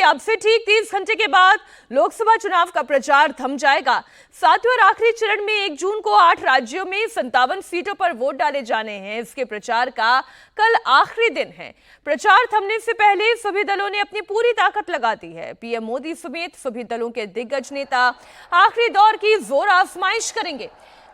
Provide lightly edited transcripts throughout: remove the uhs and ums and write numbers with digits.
अब से ठीक 30 घंटे के बाद लोकसभा चुनाव का प्रचार थम जाएगा। सातवें और आखिरी चरण में 1 जून को 8 राज्यों में 57 सीटों पर वोट डाले जाने हैं। इसके प्रचार का कल आखिरी दिन है। प्रचार थमने से पहले सभी दलों ने अपनी पूरी ताकत लगा दी है। पीएम मोदी समेत सभी दलों के दिग्गज नेता आखिरी दौर की जोर आजमाइश करेंगे।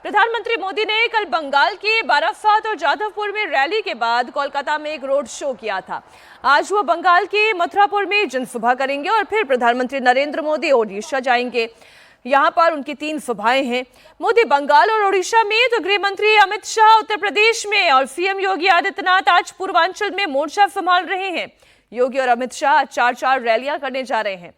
प्रधानमंत्री मोदी ने कल बंगाल के बारासात और जाधवपुर में रैली के बाद कोलकाता में एक रोड शो किया था। आज वो बंगाल के मथुरापुर में जनसभा करेंगे और फिर प्रधानमंत्री नरेंद्र मोदी ओडिशा जाएंगे। यहां पर उनकी 3 सभाएं हैं। मोदी बंगाल और ओडिशा में तो गृह मंत्री अमित शाह उत्तर प्रदेश में और सीएम योगी आदित्यनाथ आज पूर्वांचल में मोर्चा संभाल रहे हैं। योगी और अमित शाह 4-4 रैलियां करने जा रहे हैं।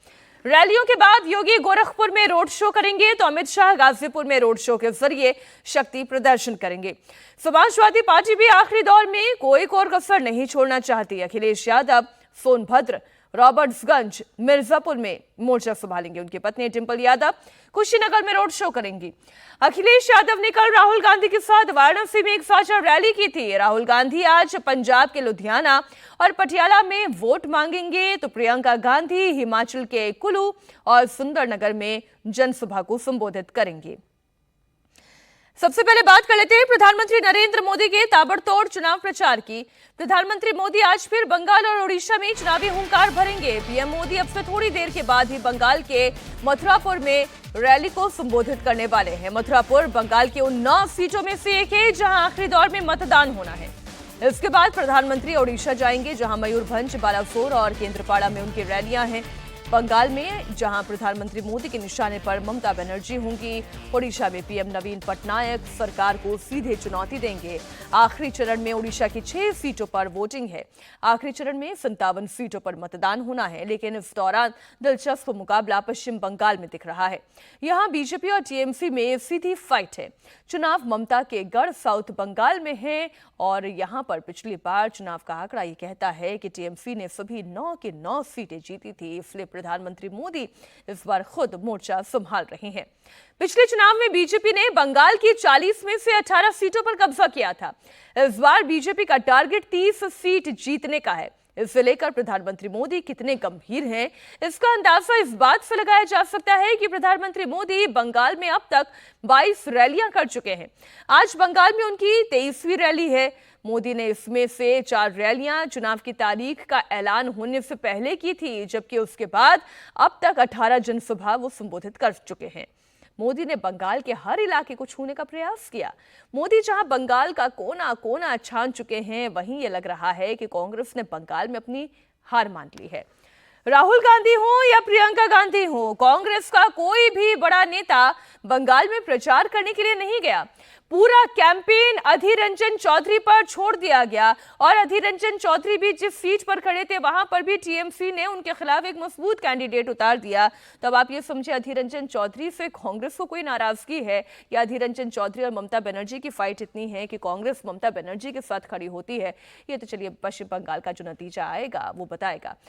रैलियों के बाद योगी गोरखपुर में रोड शो करेंगे तो अमित शाह गाजीपुर में रोड शो के जरिए शक्ति प्रदर्शन करेंगे। समाजवादी पार्टी भी आखिरी दौर में कोई कोर कसर नहीं छोड़ना चाहती। अखिलेश यादव सोनभद्र, रॉबर्ट्सगंज, मिर्जापुर में मोर्चा संभालेंगे। उनकी पत्नी डिंपल यादव कुशीनगर में रोड शो करेंगी। अखिलेश यादव ने कल राहुल गांधी के साथ वाराणसी में एक साझा रैली की थी। राहुल गांधी आज पंजाब के लुधियाना और पटियाला में वोट मांगेंगे तो प्रियंका गांधी हिमाचल के कुल्लू और सुंदरनगर में जनसभा को संबोधित करेंगे। सबसे पहले बात कर लेते हैं प्रधानमंत्री नरेंद्र मोदी के ताबड़तोड़ चुनाव प्रचार की। प्रधानमंत्री मोदी आज फिर बंगाल और ओडिशा में चुनावी हुंकार भरेंगे। पीएम मोदी अब से थोड़ी देर के बाद ही बंगाल के मथुरापुर में रैली को संबोधित करने वाले हैं। मथुरापुर बंगाल के उन 9 सीटों में से एक है जहां आखिरी दौर में मतदान होना है। इसके बाद प्रधानमंत्री ओडिशा जाएंगे जहां मयूरभंज, बालासोर और केंद्रपाड़ा में उनकी रैलियां हैं। बंगाल में जहां प्रधानमंत्री मोदी के निशाने पर ममता बनर्जी होंगी। ओडिशा में पीएम नवीन पटनायक सरकार को सीधे चुनौती देंगे। आखिरी चरण में ओडिशा की 6 सीटों पर वोटिंग है। आखिरी चरण में 57 सीटों पर मतदान होना है, लेकिन इस दौरान दिलचस्प मुकाबला पश्चिम बंगाल में दिख रहा है। यहां बीजेपी और टीएमसी में सीधी फाइट है। चुनाव ममता के गढ़ साउथ बंगाल में है और यहां पर पिछली बार चुनाव का आंकड़ा ये कहता है कि टीएमसी ने सभी 9 की 9 सीटें जीती थी। इसलिए प्रधानमंत्री मोदी इस बार खुद मोर्चा संभाल रहे हैं। पिछले चुनाव में बीजेपी ने बंगाल की 40 में से 18 सीटों पर कब्जा किया था। इस बार बीजेपी का टारगेट 30 सीट जीतने का है। इसे लेकर प्रधानमंत्री मोदी कितने गंभीर हैं, इसका अंदाजा इस बात से लगाया जा सकता है कि प्रधानमंत्री मोदी बंगाल में अब तक 22 रैलियां कर चुके हैं। आज बंगाल में उनकी 23वीं रैली है। मोदी ने इसमें से 4 रैलियां चुनाव की तारीख का ऐलान होने से पहले की थी, जबकि उसके बाद अब तक 18 जनसभा वो संबोधित कर चुके हैं। मोदी ने बंगाल के हर इलाके को छूने का प्रयास किया। मोदी जहां बंगाल का कोना कोना छान चुके हैं, वहीं ये लग रहा है कि कांग्रेस ने बंगाल में अपनी हार मान ली है। राहुल गांधी हो या प्रियंका गांधी हो, कांग्रेस का कोई भी बड़ा नेता बंगाल में प्रचार करने के लिए नहीं गया। पूरा कैंपेन अधीर रंजन चौधरी पर छोड़ दिया गया और अधीर रंजन चौधरी भी जिस सीट पर खड़े थे वहां पर भी टीएमसी ने उनके खिलाफ एक मजबूत कैंडिडेट उतार दिया। तब आप ये समझे अधीर रंजन चौधरी से कांग्रेस को कोई नाराजगी है या अधीर रंजन चौधरी और ममता बनर्जी की फाइट इतनी है कि कांग्रेस ममता बनर्जी के साथ खड़ी होती है। ये तो चलिए पश्चिम बंगाल का जो नतीजा आएगा वो बताएगा।